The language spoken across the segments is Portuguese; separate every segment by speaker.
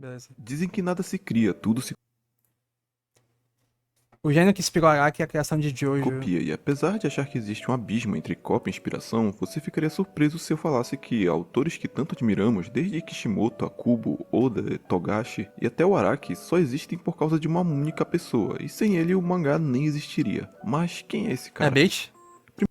Speaker 1: Beleza.
Speaker 2: Dizem que nada se cria, tudo se
Speaker 1: O gênero que inspirou Araki é a criação de Jojo.
Speaker 2: copia, e apesar de achar que existe um abismo entre cópia e inspiração, você ficaria surpreso se eu falasse que autores que tanto admiramos, desde Kishimoto, Kubo, Oda, Togashi e até o Araki, só existem por causa de uma única pessoa, e sem ele o mangá nem existiria. Mas quem é esse
Speaker 1: É
Speaker 2: cara?
Speaker 1: bait?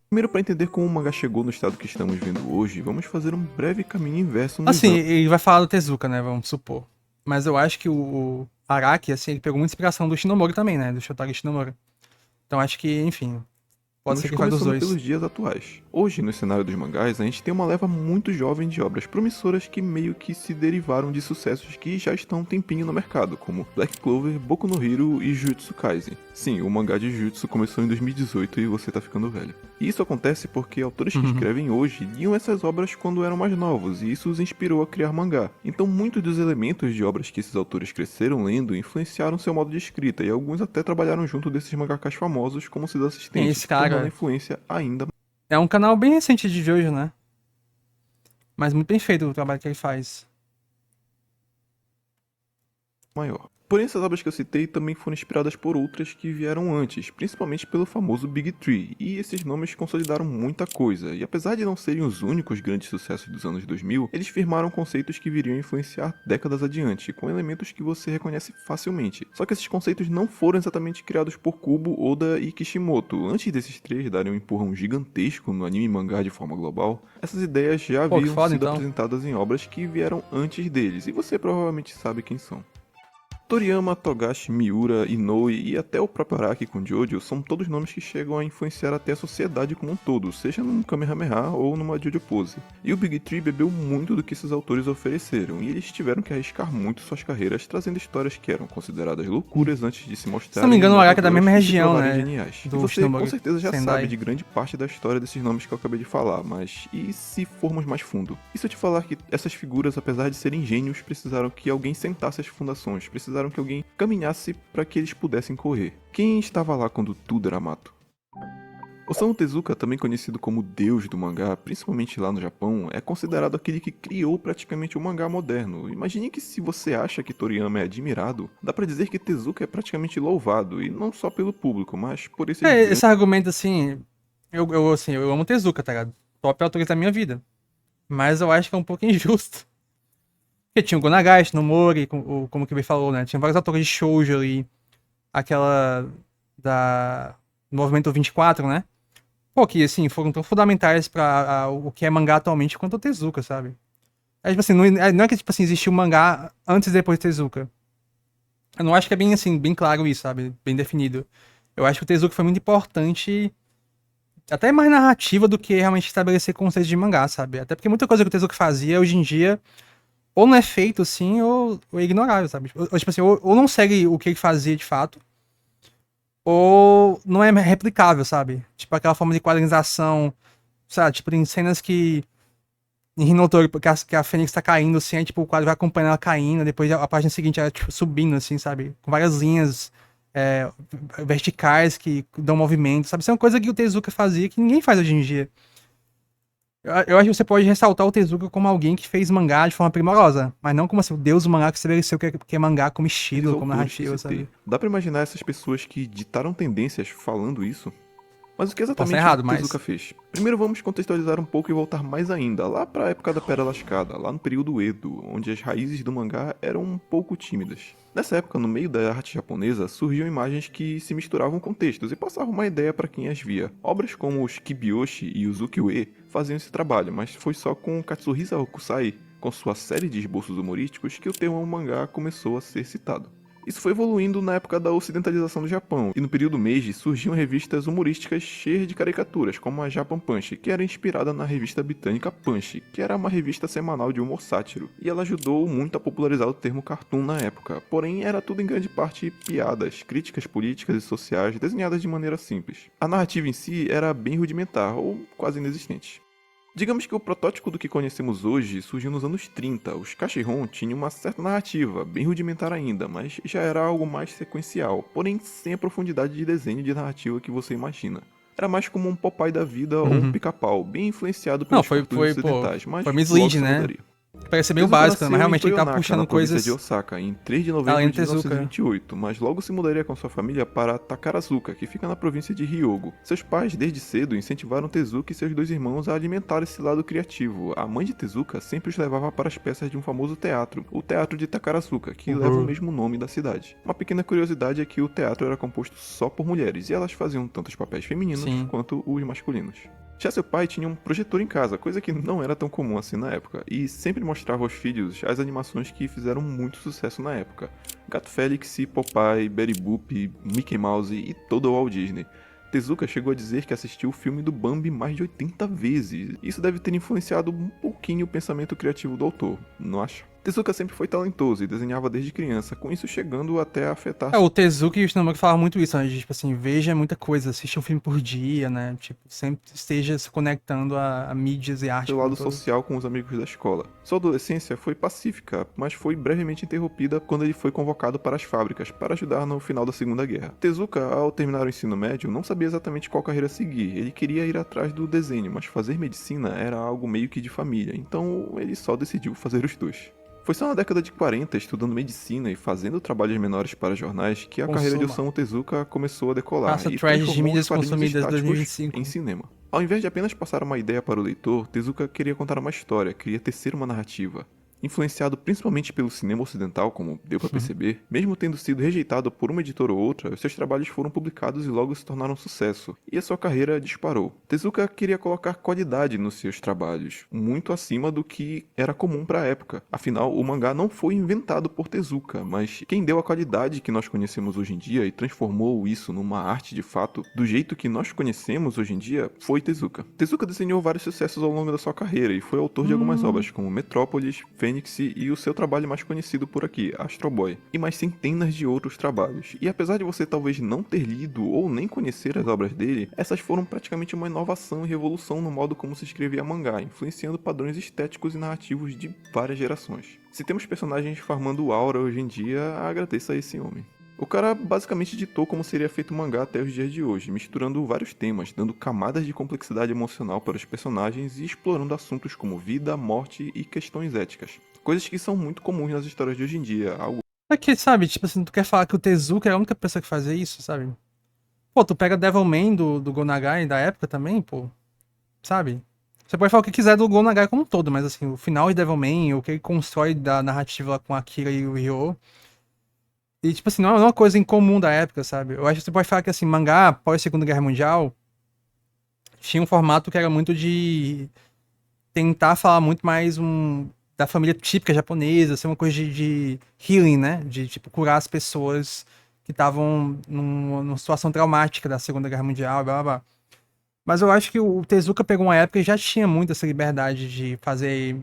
Speaker 2: Primeiro, para entender como o mangá chegou no estado que estamos vendo hoje, vamos fazer um breve caminho inverso nos
Speaker 1: Assim,
Speaker 2: anos.
Speaker 1: ele vai falar do Tezuka, né? Vamos supor. Mas eu acho que o Araki, assim, ele pegou muita inspiração do Shinomori também, né? Do Shotaro Shinomori. Então acho que, enfim, pode ser que fale dos
Speaker 2: Começando
Speaker 1: dois.
Speaker 2: pelos dias atuais. Hoje, no cenário dos mangás, a gente tem uma leva muito jovem de obras promissoras que meio que se derivaram de sucessos que já estão um tempinho no mercado, como Black Clover, Boku no Hero e Jujutsu Kaisen. Sim, o mangá de Jujutsu começou em 2018 e você tá ficando velho. E isso acontece porque autores que escrevem hoje liam essas obras quando eram mais novos, e isso os inspirou a criar mangá. Então muitos dos elementos de obras que esses autores cresceram lendo influenciaram seu modo de escrita, e alguns até trabalharam junto desses mangakas famosos como seus assistentes,
Speaker 1: Esse cara
Speaker 2: tornando a influência ainda
Speaker 1: é um canal bem recente de Jojo, né? Mas muito bem feito o trabalho que ele faz.
Speaker 2: maior. Porém, essas obras que eu citei também foram inspiradas por outras que vieram antes, principalmente pelo famoso Big Three, e esses nomes consolidaram muita coisa, e apesar de não serem os únicos grandes sucessos dos anos 2000, eles firmaram conceitos que viriam a influenciar décadas adiante, com elementos que você reconhece facilmente. Só que esses conceitos não foram exatamente criados por Kubo, Oda e Kishimoto. Antes desses três darem um empurrão gigantesco no anime e mangá de forma global, essas ideias já
Speaker 1: Pô, que
Speaker 2: haviam
Speaker 1: foda,
Speaker 2: sido
Speaker 1: então.
Speaker 2: apresentadas em obras que vieram antes deles, e você provavelmente sabe quem são. Toriyama, Togashi, Miura, Inoue e até o próprio Araki com Jojo são todos nomes que chegam a influenciar até a sociedade como um todo, seja num Kamehameha ou numa Jojo Pose. E o Big Tree bebeu muito do que esses autores ofereceram, e eles tiveram que arriscar muito suas carreiras trazendo histórias que eram consideradas loucuras antes de se
Speaker 1: Se
Speaker 2: mostrarem
Speaker 1: não me engano, o Araki é da
Speaker 2: inovadoras
Speaker 1: mesma
Speaker 2: e se
Speaker 1: região,
Speaker 2: provarem
Speaker 1: né?
Speaker 2: geniais. E
Speaker 1: Do
Speaker 2: você com
Speaker 1: Shinomori
Speaker 2: certeza já
Speaker 1: Sendai.
Speaker 2: sabe de grande parte da história desses nomes que eu acabei de falar, mas e se formos mais fundo? E se eu te falar que essas figuras, apesar de serem gênios, precisaram que alguém sentasse as fundações, precisaram que alguém caminhasse para que eles pudessem correr? Quem estava lá quando tudo era mato? Osamu Tezuka, também conhecido como Deus do mangá, principalmente lá no Japão, é considerado aquele que criou praticamente o mangá moderno. Imagine que se você acha que Toriyama é admirado, dá pra dizer que Tezuka é praticamente louvado, e não só pelo público, mas por esses
Speaker 1: É,
Speaker 2: grandes
Speaker 1: esse argumento, assim, eu amo Tezuka, tá ligado? Top autor da minha vida. Mas eu acho que é um pouco injusto. Porque tinha o Gonagai, Nomori, como que ele falou, né? Tinha vários autores de shoujo ali. Aquela da do Movimento 24, né? Pô, que, assim, foram tão fundamentais pra o que é mangá atualmente quanto o Tezuka, sabe? É, tipo assim, não é que, tipo assim, existiu mangá antes e depois de Tezuka. Eu não acho que é bem, assim, bem claro isso, sabe? Bem definido. Eu acho que o Tezuka foi muito importante, até mais narrativa do que realmente estabelecer conceitos de mangá, sabe? Até porque muita coisa que o Tezuka fazia hoje em dia ou não é feito assim, ou é ignorável, sabe? Ou, tipo assim, ou não segue o que ele fazia de fato, ou não é replicável, sabe? Tipo aquela forma de quadrinização, sabe? Tipo, tem cenas que em Hinotori, que a Fênix tá caindo, assim, aí, tipo, o quadro vai acompanhando ela caindo, depois a página seguinte ela, tipo, subindo, assim, sabe? Com várias linhas é, verticais que dão movimento, sabe? Isso é uma coisa que o Tezuka fazia que ninguém faz hoje em dia. Eu acho que você pode ressaltar o Tezuka como alguém que fez mangá de forma primorosa, mas não como assim, o deus do mangá que estabeleceu que é mangá como estilo, como
Speaker 2: autores que
Speaker 1: narrativa,
Speaker 2: citei.
Speaker 1: sabe?
Speaker 2: Dá pra imaginar essas pessoas que ditaram tendências falando isso? Mas o que
Speaker 1: Posso estar
Speaker 2: exatamente o
Speaker 1: errado,
Speaker 2: Tezuka
Speaker 1: mas.
Speaker 2: fez? Primeiro vamos contextualizar um pouco e voltar mais ainda, lá para a época da Pérola Lascada, lá no período Edo, onde as raízes do mangá eram um pouco tímidas. Nessa época, no meio da arte japonesa, surgiam imagens que se misturavam com textos e passavam uma ideia para quem as via. Obras como os Kibyoushi e Uzuki-ue faziam esse trabalho, mas foi só com Katsuhisa Hokusai, com sua série de esboços humorísticos, que o termo mangá começou a ser citado. Isso foi evoluindo na época da ocidentalização do Japão, e no período Meiji surgiam revistas humorísticas cheias de caricaturas, como a Japan Punch, que era inspirada na revista britânica Punch, que era uma revista semanal de humor sátiro, e ela ajudou muito a popularizar o termo cartoon na época, porém era tudo em grande parte piadas, críticas políticas e sociais desenhadas de maneira simples. A narrativa em si era bem rudimentar, ou quase inexistente. Digamos que o protótipo do que conhecemos hoje surgiu nos anos 30. Os Kashihon tinham uma certa narrativa, bem rudimentar ainda, mas já era algo mais sequencial, porém sem a profundidade de desenho e de narrativa que você imagina. Era mais como um Popeye da vida ou um
Speaker 1: Uhum.
Speaker 2: pica-pau, bem influenciado
Speaker 1: Não,
Speaker 2: pelos cartoons
Speaker 1: pô,
Speaker 2: ocidentais, mas
Speaker 1: foi Miss
Speaker 2: logo
Speaker 1: Lead,
Speaker 2: isso
Speaker 1: né?
Speaker 2: mudaria.
Speaker 1: parece ser meio
Speaker 2: Tezuka
Speaker 1: básico, né? Mas
Speaker 2: nasceu em
Speaker 1: realmente ele tá
Speaker 2: Toyonaka,
Speaker 1: puxando
Speaker 2: na província
Speaker 1: coisas
Speaker 2: de Osaka, em 3 de novembro
Speaker 1: além do
Speaker 2: de
Speaker 1: Tezuka.
Speaker 2: 1928, mas logo se mudaria com sua família para Takarazuka, que fica na província de Hyogo. Seus pais, desde cedo, incentivaram Tezuka e seus dois irmãos a alimentar esse lado criativo. A mãe de Tezuka sempre os levava para as peças de um famoso teatro, o Teatro de Takarazuka, que leva o mesmo nome da cidade. Uma pequena curiosidade é que o teatro era composto só por mulheres, e elas faziam tanto os papéis femininos
Speaker 1: Sim.
Speaker 2: quanto os masculinos. Já seu pai tinha um projetor em casa, coisa que não era tão comum assim na época, e sempre mostrava aos filhos as animações que fizeram muito sucesso na época. Gato Félix, Popeye, Betty Boop, Mickey Mouse e todo o Walt Disney. Tezuka chegou a dizer que assistiu o filme do Bambi mais de 80 vezes. Isso deve ter influenciado um pouquinho o pensamento criativo do autor, não acha? Tezuka sempre foi talentoso e desenhava desde criança, com isso chegando até a afetar
Speaker 1: O Tezuka e o Shinamori falavam muito isso, né? De, tipo assim, veja muita coisa, assiste um filme por dia, né? Tipo, sempre esteja se conectando a mídias e arte
Speaker 2: seu
Speaker 1: como um
Speaker 2: lado
Speaker 1: todo.
Speaker 2: social com os amigos da escola. Sua adolescência foi pacífica, mas foi brevemente interrompida quando ele foi convocado para as fábricas para ajudar no final da Segunda Guerra. Tezuka, ao terminar o ensino médio, não sabia exatamente qual carreira seguir. Ele queria ir atrás do desenho, mas fazer medicina era algo meio que de família, então ele só decidiu fazer os dois. Foi só na década de 40, estudando medicina e fazendo trabalhos menores para jornais, que a carreira de
Speaker 1: Consuma.
Speaker 2: Osamu Tezuka começou a decolar
Speaker 1: Faça
Speaker 2: e
Speaker 1: trash de
Speaker 2: transformou os
Speaker 1: mídias
Speaker 2: quadrinhos
Speaker 1: consumidas
Speaker 2: estáticos
Speaker 1: 2025.
Speaker 2: em cinema. Ao invés de apenas passar uma ideia para o leitor, Tezuka queria contar uma história, queria tecer uma narrativa. Influenciado principalmente pelo cinema ocidental, como deu para perceber, mesmo tendo sido rejeitado por uma editora ou outra, seus trabalhos foram publicados e logo se tornaram um sucesso, e a sua carreira disparou. Tezuka queria colocar qualidade nos seus trabalhos, muito acima do que era comum para a época. Afinal, o mangá não foi inventado por Tezuka, mas quem deu a qualidade que nós conhecemos hoje em dia e transformou isso numa arte de fato, do jeito que nós conhecemos hoje em dia, foi Tezuka. Tezuka desenhou vários sucessos ao longo da sua carreira e foi autor de algumas obras, como Metrópolis, Fênix e o seu trabalho mais conhecido por aqui, Astro Boy, e mais centenas de outros trabalhos. E apesar de você talvez não ter lido ou nem conhecer as obras dele, essas foram praticamente uma inovação e revolução no modo como se escrevia mangá, influenciando padrões estéticos e narrativos de várias gerações. Se temos personagens farmando aura hoje em dia, agradeça a esse homem. O cara basicamente ditou como seria feito o mangá até os dias de hoje, misturando vários temas, dando camadas de complexidade emocional para os personagens e explorando assuntos como vida, morte e questões éticas. Coisas que são muito comuns nas histórias de hoje em dia, algo
Speaker 1: É que, sabe, tipo assim, tu quer falar que o Tezuka é a única pessoa que fazia isso, sabe? Pô, tu pega Devilman do Go Nagai da época também, pô, sabe? Você pode falar o que quiser do Go Nagai como um todo, mas assim, o final de Devilman, o que ele constrói da narrativa lá com a Akira e o Ryo. E, tipo assim, não é uma coisa incomum da época, sabe? Eu acho que você pode falar que, assim, mangá após a Segunda Guerra Mundial tinha um formato que era muito de tentar falar muito mais da família típica japonesa, ser uma coisa de healing, né? De, tipo, curar as pessoas que estavam numa situação traumática da Segunda Guerra Mundial, blá blá blá. Mas eu acho que o Tezuka pegou uma época e já tinha muito essa liberdade de fazer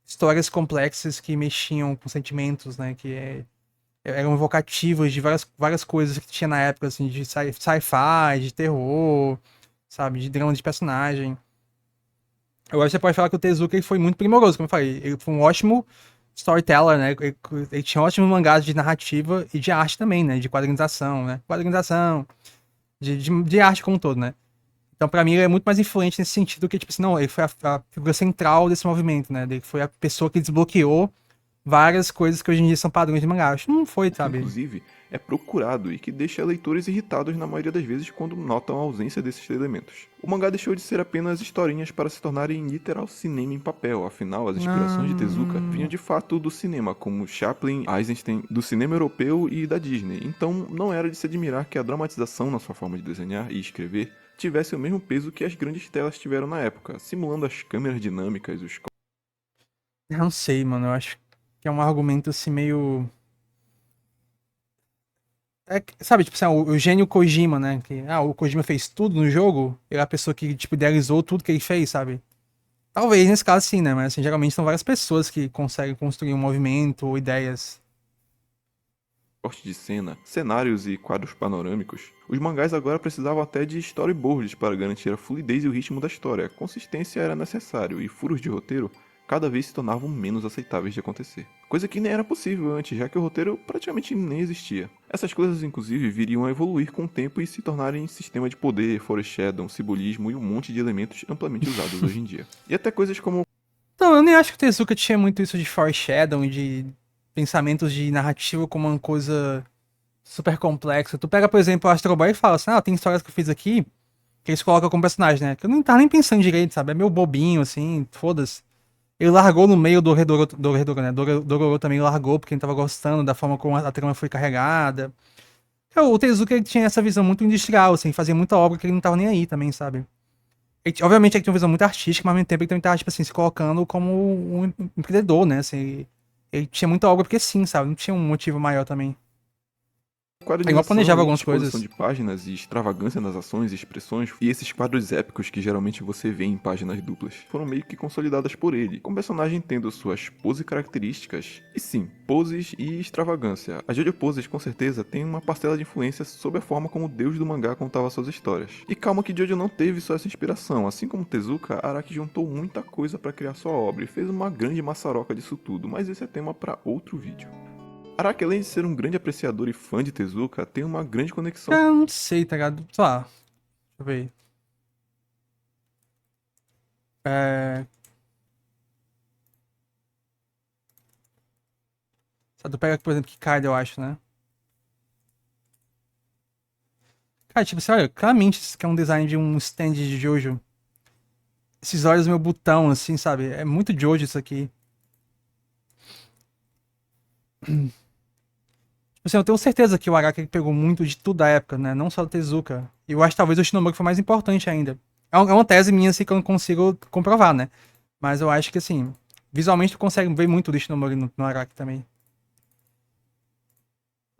Speaker 1: histórias complexas que mexiam com sentimentos, né? Eram evocativos de várias coisas que tinha na época, assim, de sci-fi, de terror, sabe? De drama de personagem. Eu acho que você pode falar que o Tezuka ele foi muito primoroso, como eu falei. Ele foi um ótimo storyteller, né? Ele tinha ótimos mangás de narrativa e de arte também, né? De quadrinização, né? Quadrinização, de arte como um todo, né? Então, pra mim, ele é muito mais influente nesse sentido que, tipo assim, não, ele foi a figura central desse movimento, né? Ele foi a pessoa que desbloqueou várias coisas que hoje em dia são padrões de mangá. Acho que não foi,
Speaker 2: que
Speaker 1: sabe?
Speaker 2: inclusive é procurado e que deixa leitores irritados na maioria das vezes quando notam a ausência desses elementos. O mangá deixou de ser apenas historinhas para se tornarem literal cinema em papel, afinal as inspirações de Tezuka vinham de fato do cinema, como Chaplin, Eisenstein, do cinema europeu e da Disney, então não era de se admirar que a dramatização na sua forma de desenhar e escrever tivesse o mesmo peso que as grandes telas tiveram na época, simulando as câmeras dinâmicas, os
Speaker 1: Eu não sei, mano. Eu acho que é um argumento assim meio. Sabe, tipo assim, o gênio Kojima, né? O Kojima fez tudo no jogo. Ele é a pessoa que, tipo, idealizou tudo que ele fez, sabe? Talvez nesse caso sim, né? Mas assim, geralmente são várias pessoas que conseguem construir um movimento ou ideias.
Speaker 2: corte de cena, cenários e quadros panorâmicos, os mangás agora precisavam até de storyboards para garantir a fluidez e o ritmo da história. Consistência era necessário e furos de roteiro cada vez se tornavam menos aceitáveis de acontecer. Coisa que nem era possível antes, já que o roteiro praticamente nem existia. Essas coisas, inclusive, viriam a evoluir com o tempo e se tornarem sistema de poder, foreshadow, simbolismo e um monte de elementos amplamente usados hoje em dia. E até coisas como
Speaker 1: Então, eu nem acho que o Tezuka tinha muito isso de foreshadowing, de pensamentos de narrativa como uma coisa super complexa. Tu pega, por exemplo, o Astro Boy e fala assim, tem histórias que eu fiz aqui que eles colocam como personagem, né? Que eu não tava nem pensando direito, sabe? É meio bobinho, assim, foda-se. Ele largou no meio do Redoro, né? Dororo também largou porque ele tava gostando da forma como a trama foi carregada. O Tezuka ele tinha essa visão muito industrial, assim, fazia muita obra que ele não tava nem aí também, sabe? Obviamente ele tinha uma visão muito artística, mas ao mesmo tempo ele também tava, tipo assim, se colocando como um empreendedor, né? Assim, ele tinha muita obra porque sim, sabe? Não tinha um motivo maior também. Ele igual
Speaker 2: Quadrinização,
Speaker 1: planejava
Speaker 2: além de
Speaker 1: algumas
Speaker 2: exposição
Speaker 1: coisas.
Speaker 2: de páginas e extravagância nas ações e expressões, e esses quadros épicos que geralmente você vê em páginas duplas, foram meio que consolidadas por ele, com o personagem tendo suas poses características, e sim, poses e extravagância. A Jojo Poses com certeza tem uma parcela de influência sobre a forma como o deus do mangá contava suas histórias. E calma que Jojo não teve só essa inspiração, assim como Tezuka, Araki juntou muita coisa para criar sua obra e fez uma grande maçaroca disso tudo, mas esse é tema para outro vídeo. Araki, além de ser um grande apreciador e fã de Tezuka, tem uma grande conexão.
Speaker 1: Cara, eu não sei, tá ligado? Sei lá. Deixa eu ver. É... Sabe, tu pega, por exemplo, Kikaido, eu acho, né? Cara, tipo, você olha, claramente isso aqui é um design de um stand de Jojo. Esses olhos meu botão, assim, sabe? É muito Jojo isso aqui. Tipo assim, eu tenho certeza que o Araki pegou muito de tudo da época, né? Não só do Tezuka. E eu acho que talvez o Shinomura foi mais importante ainda. É uma tese minha, assim, que eu não consigo comprovar, né? Mas eu acho que, assim, visualmente tu consegue ver muito do Shinomura no Araki também.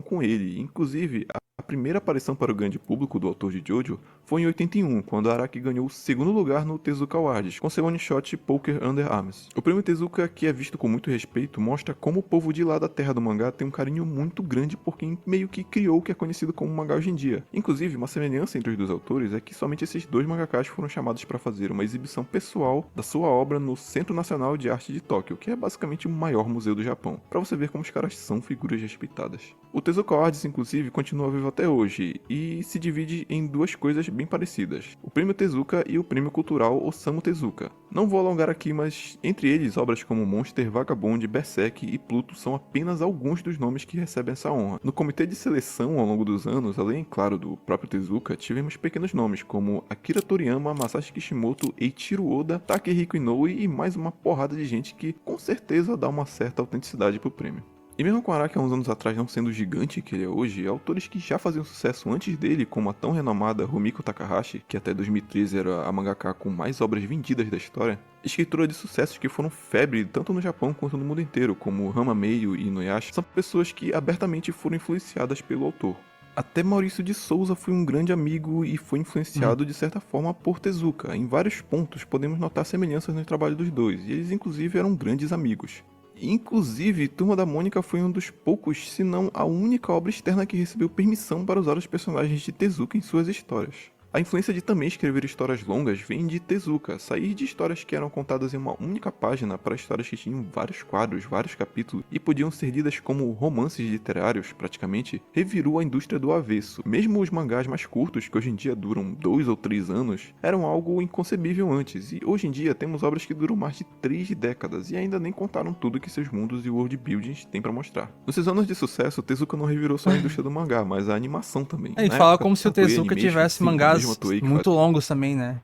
Speaker 2: Com ele. Inclusive, a primeira aparição para o grande público do autor de Jojo foi em 81, quando Araki ganhou o segundo lugar no Tezuka Awards, com seu one-shot Poker Under Arms. O prêmio Tezuka, que é visto com muito respeito, mostra como o povo de lá da terra do mangá tem um carinho muito grande por quem meio que criou o que é conhecido como mangá hoje em dia. Inclusive, uma semelhança entre os dois autores é que somente esses dois mangakas foram chamados para fazer uma exibição pessoal da sua obra no Centro Nacional de Arte de Tóquio, que é basicamente o maior museu do Japão, para você ver como os caras são figuras respeitadas. O Tezuka Awards, inclusive, continua vivo até hoje e se divide em duas coisas bem parecidas: o Prêmio Tezuka e o Prêmio Cultural Osamu Tezuka. Não vou alongar aqui, mas entre eles, obras como Monster, Vagabond, Berserk e Pluto são apenas alguns dos nomes que recebem essa honra. No comitê de seleção ao longo dos anos, além, claro, do próprio Tezuka, tivemos pequenos nomes como Akira Toriyama, Masashi Kishimoto, Eiichiro Oda, Takehiko Inoue e mais uma porrada de gente que com certeza dá uma certa autenticidade pro prêmio. E mesmo com Araki há uns anos atrás não sendo o gigante que ele é hoje, autores que já faziam sucesso antes dele, como a tão renomada Rumiko Takahashi, que até 2013 era a mangaka com mais obras vendidas da história, escritora de sucessos que foram febre tanto no Japão quanto no mundo inteiro, como Hama Meio e Inuyasha, são pessoas que abertamente foram influenciadas pelo autor. Até Maurício de Souza foi um grande amigo e foi influenciado de certa forma por Tezuka. Em vários pontos podemos notar semelhanças no trabalho dos dois, e eles inclusive eram grandes amigos. Inclusive, Turma da Mônica foi um dos poucos, se não a única obra externa que recebeu permissão para usar os personagens de Tezuka em suas histórias. A influência de também escrever histórias longas vem de Tezuka, sair de histórias que eram contadas em uma única página para histórias que tinham vários quadros, vários capítulos e podiam ser lidas como romances literários, praticamente, revirou a indústria do avesso. Mesmo os mangás mais curtos, que hoje em dia duram 2 ou 3 anos, eram algo inconcebível antes, e hoje em dia temos obras que duram mais de 3 décadas e ainda nem contaram tudo que seus mundos e world buildings têm para mostrar. Nos seus anos de sucesso, Tezuka não revirou só a indústria do mangá, mas a animação também.
Speaker 1: Ele
Speaker 2: Na
Speaker 1: fala
Speaker 2: época
Speaker 1: como se o
Speaker 2: Toei
Speaker 1: Tezuka
Speaker 2: Animation,
Speaker 1: tivesse
Speaker 2: sim, a
Speaker 1: mangás
Speaker 2: mesma Toei que
Speaker 1: muito longos também, né?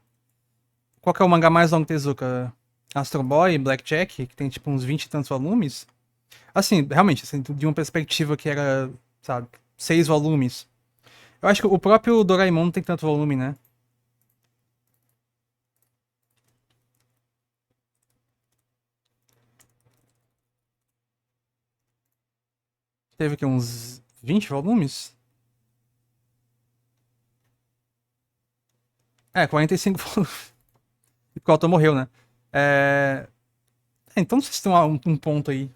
Speaker 1: Qual que é o mangá mais longo do Tezuka? Astro Boy, Blackjack, que tem tipo uns 20 e tantos volumes. Assim, realmente, assim, de uma perspectiva que era, sabe, 6 volumes. Eu acho que o próprio Doraemon não tem tanto volume, né? Teve aqui uns 20 volumes? É, 45 volumes. Porque o autor morreu, né? Então não sei se tem um ponto aí.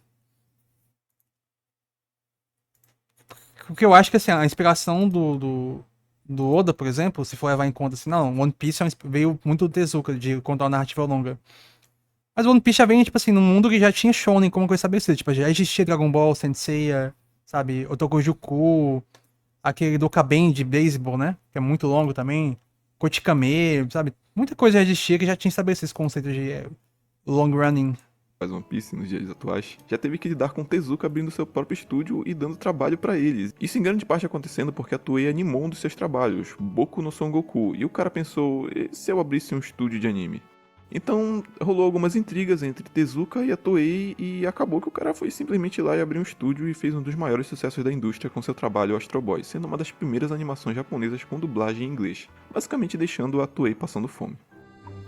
Speaker 1: Porque eu acho que assim, a inspiração do Oda, por exemplo, se for levar em conta assim, não, One Piece veio muito do Tezuka, de contar uma narrativa longa. Mas One Piece já vem, tipo assim, num mundo que já tinha Shonen como coisa estabelecida. Tipo, já existia Dragon Ball, Senseiya, sabe? Otokojuku, aquele do Kaben de beisebol, né? Que é muito longo também. Kotikame, sabe? Muita coisa já existia que já tinha estabelecido esse conceito de long running.
Speaker 2: faz One Piece nos dias atuais, já teve que lidar com Tezuka abrindo seu próprio estúdio e dando trabalho pra eles. Isso em grande parte acontecendo porque a Toei animou um dos seus trabalhos, Boku no Son Goku, e o cara pensou, e se eu abrisse um estúdio de anime? Então rolou algumas intrigas entre Tezuka e a Toei e acabou que o cara foi simplesmente lá e abriu um estúdio e fez um dos maiores sucessos da indústria com seu trabalho Astro Boy, sendo uma das primeiras animações japonesas com dublagem em inglês, basicamente deixando a Toei passando fome.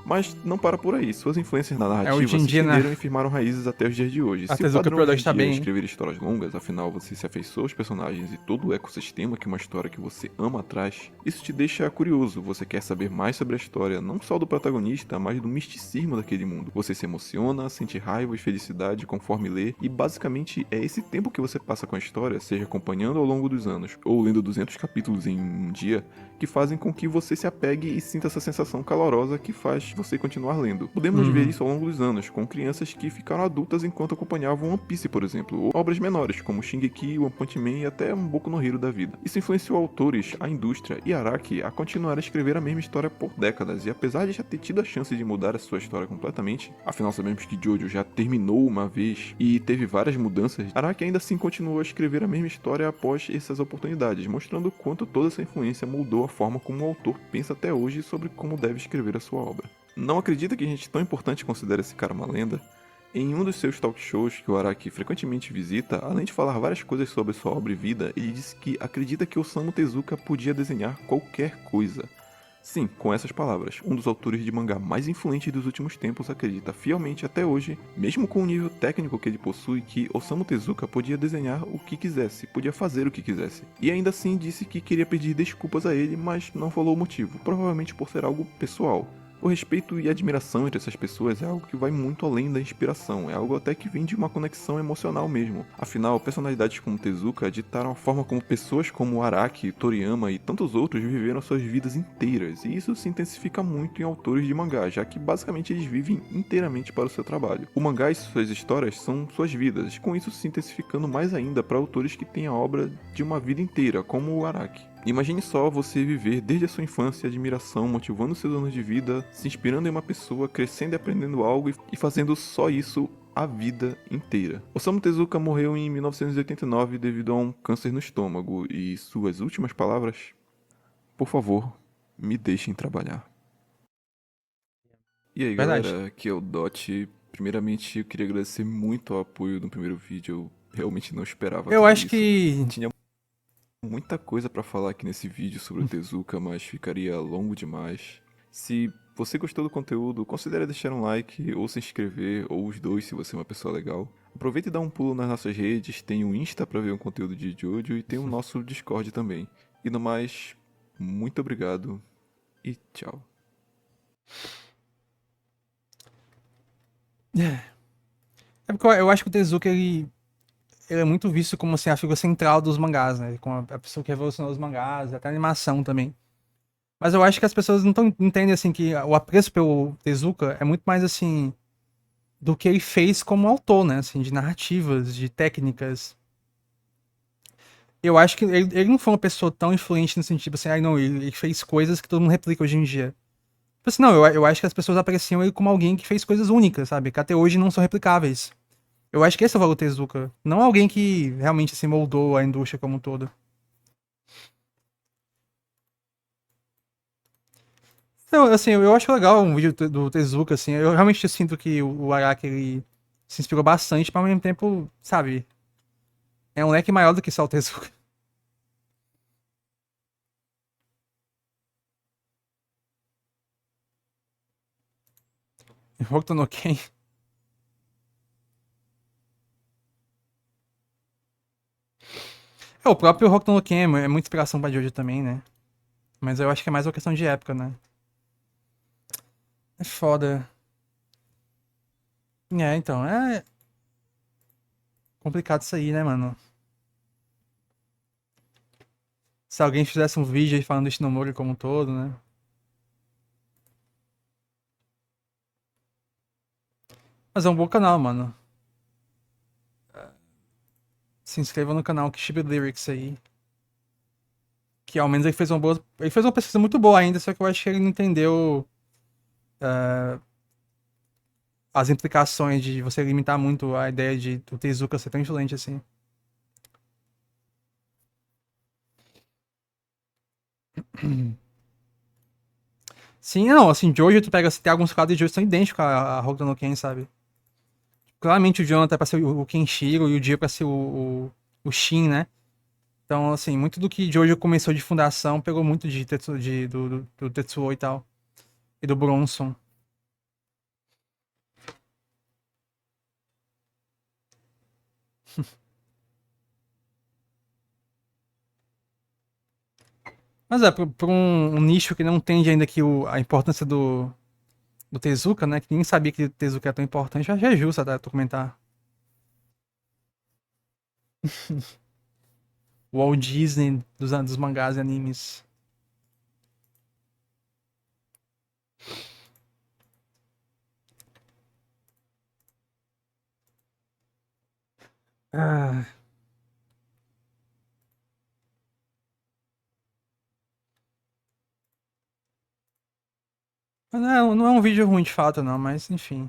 Speaker 2: Mas não para por aí, suas influências na narrativa
Speaker 1: Hoje em
Speaker 2: se
Speaker 1: dia,
Speaker 2: estenderam
Speaker 1: né?
Speaker 2: e firmaram raízes até os dias de hoje.
Speaker 1: A
Speaker 2: Se o
Speaker 1: Tezuka
Speaker 2: padrão hoje em
Speaker 1: Product tá
Speaker 2: dia é
Speaker 1: bem, hein?
Speaker 2: escrever histórias longas, afinal você se afeiçoa aos personagens e todo o ecossistema que uma história que você ama traz, isso te deixa curioso, você quer saber mais sobre a história, não só do protagonista, mas do misticismo daquele mundo. Você se emociona, sente raiva e felicidade conforme lê, e basicamente é esse tempo que você passa com a história, seja acompanhando ao longo dos anos, ou lendo 200 capítulos em um dia, que fazem com que você se apegue e sinta essa sensação calorosa que faz você continuar lendo. Podemos ver isso ao longo dos anos, com crianças que ficaram adultas enquanto acompanhavam One Piece, por exemplo, ou obras menores, como Shingeki, One Punch Man e até um Boku no Hero da vida. Isso influenciou autores, a indústria e Araki a continuar a escrever a mesma história por décadas, e apesar de já ter tido a chance de mudar a sua história completamente, afinal sabemos que Jojo já terminou uma vez e teve várias mudanças, Araki ainda assim continuou a escrever a mesma história após essas oportunidades, mostrando o quanto toda essa influência moldou a forma como o autor pensa até hoje sobre como deve escrever a sua obra. Não acredita que gente tão importante considera esse cara uma lenda? Em um dos seus talk shows que o Araki frequentemente visita, além de falar várias coisas sobre sua obra e vida, ele disse que acredita que Osamu Tezuka podia desenhar qualquer coisa. Sim, com essas palavras, um dos autores de mangá mais influentes dos últimos tempos acredita fielmente até hoje, mesmo com o nível técnico que ele possui, que Osamu Tezuka podia desenhar o que quisesse, podia fazer o que quisesse. E ainda assim disse que queria pedir desculpas a ele, mas não falou o motivo, provavelmente por ser algo pessoal. O respeito e admiração entre essas pessoas é algo que vai muito além da inspiração, é algo até que vem de uma conexão emocional mesmo. Afinal, personalidades como Tezuka ditaram a forma como pessoas como Araki, Toriyama e tantos outros viveram suas vidas inteiras, e isso se intensifica muito em autores de mangá, já que basicamente eles vivem inteiramente para o seu trabalho. O mangá e suas histórias são suas vidas, com isso se intensificando mais ainda para autores que têm a obra de uma vida inteira, como o Araki. Imagine só você viver desde a sua infância admiração, motivando seus anos de vida, se inspirando em uma pessoa, crescendo e aprendendo algo e fazendo só isso a vida inteira. Osamu Tezuka morreu em 1989 devido a um câncer no estômago e suas últimas palavras: por favor, me deixem trabalhar. E aí
Speaker 1: Verdade.
Speaker 2: galera, aqui é o Dot. Primeiramente eu queria agradecer muito ao apoio no primeiro vídeo, eu realmente não esperava
Speaker 1: Eu
Speaker 2: tudo
Speaker 1: acho
Speaker 2: isso.
Speaker 1: que.
Speaker 2: Tinha muita coisa pra falar aqui nesse vídeo sobre o Tezuka, mas ficaria longo demais. Se você gostou do conteúdo, considere deixar um like ou se inscrever, ou os dois se você é uma pessoa legal. Aproveita e dá um pulo nas nossas redes, tem o Insta pra ver um conteúdo de Jojo e tem o nosso Discord também. E no mais, muito obrigado e tchau.
Speaker 1: É porque eu acho que o Tezuka, ele é muito visto como assim, a figura central dos mangás, né? Como a pessoa que revolucionou os mangás, até a animação também. Mas eu acho que as pessoas não entendem assim que o apreço pelo Tezuka é muito mais assim do que ele fez como autor, né? Assim, de narrativas, de técnicas. Eu acho que ele não foi uma pessoa tão influente no sentido assim, não, ele fez coisas que todo mundo replica hoje em dia. Tipo assim, não, eu acho que as pessoas apreciam ele como alguém que fez coisas únicas, sabe? Que até hoje não são replicáveis. Eu acho que esse é o valor do Tezuka. Não alguém que realmente assim, moldou a indústria como um todo. Então, assim, eu acho legal um vídeo do Tezuka, assim. Eu realmente sinto que o Araki, ele se inspirou bastante, mas ao mesmo tempo, sabe? É um leque maior do que só o Tezuka. Hokuto no Ken. É, o próprio Hokuto no Ken é muita inspiração pra Jojo também, né? Mas eu acho que é mais uma questão de época, né? É foda. É, então, é complicado isso aí, né, mano? Se alguém fizesse um vídeo aí falando do Shinomori como um todo, né? Mas é um bom canal, mano. Se inscreva no canal Kishibe Lyrics aí. Que ao menos ele fez uma boa. Ele fez uma pesquisa muito boa ainda, só que eu acho que ele não entendeu as implicações de você limitar muito a ideia de do Tezuka ser tão influente assim. Sim, não, assim, Jojo, tu pega, assim, tem alguns quadros de Jojo que são idênticos a Hokuto no Ken, sabe? Claramente o Jonathan é pra ser o Kenshiro e o Dio é pra ser o Shin, né? Então, assim, muito do que Jojo começou de fundação pegou muito de, do Tetsuo e tal. E do Bronson. Mas é, por um nicho que não entende ainda que a importância do Tezuka, né? Que ninguém sabia que o Tezuka era tão importante, já é justo até tu comentar. O Walt Disney dos mangás e animes. Ah, mas não é um vídeo ruim de fato, não, mas enfim.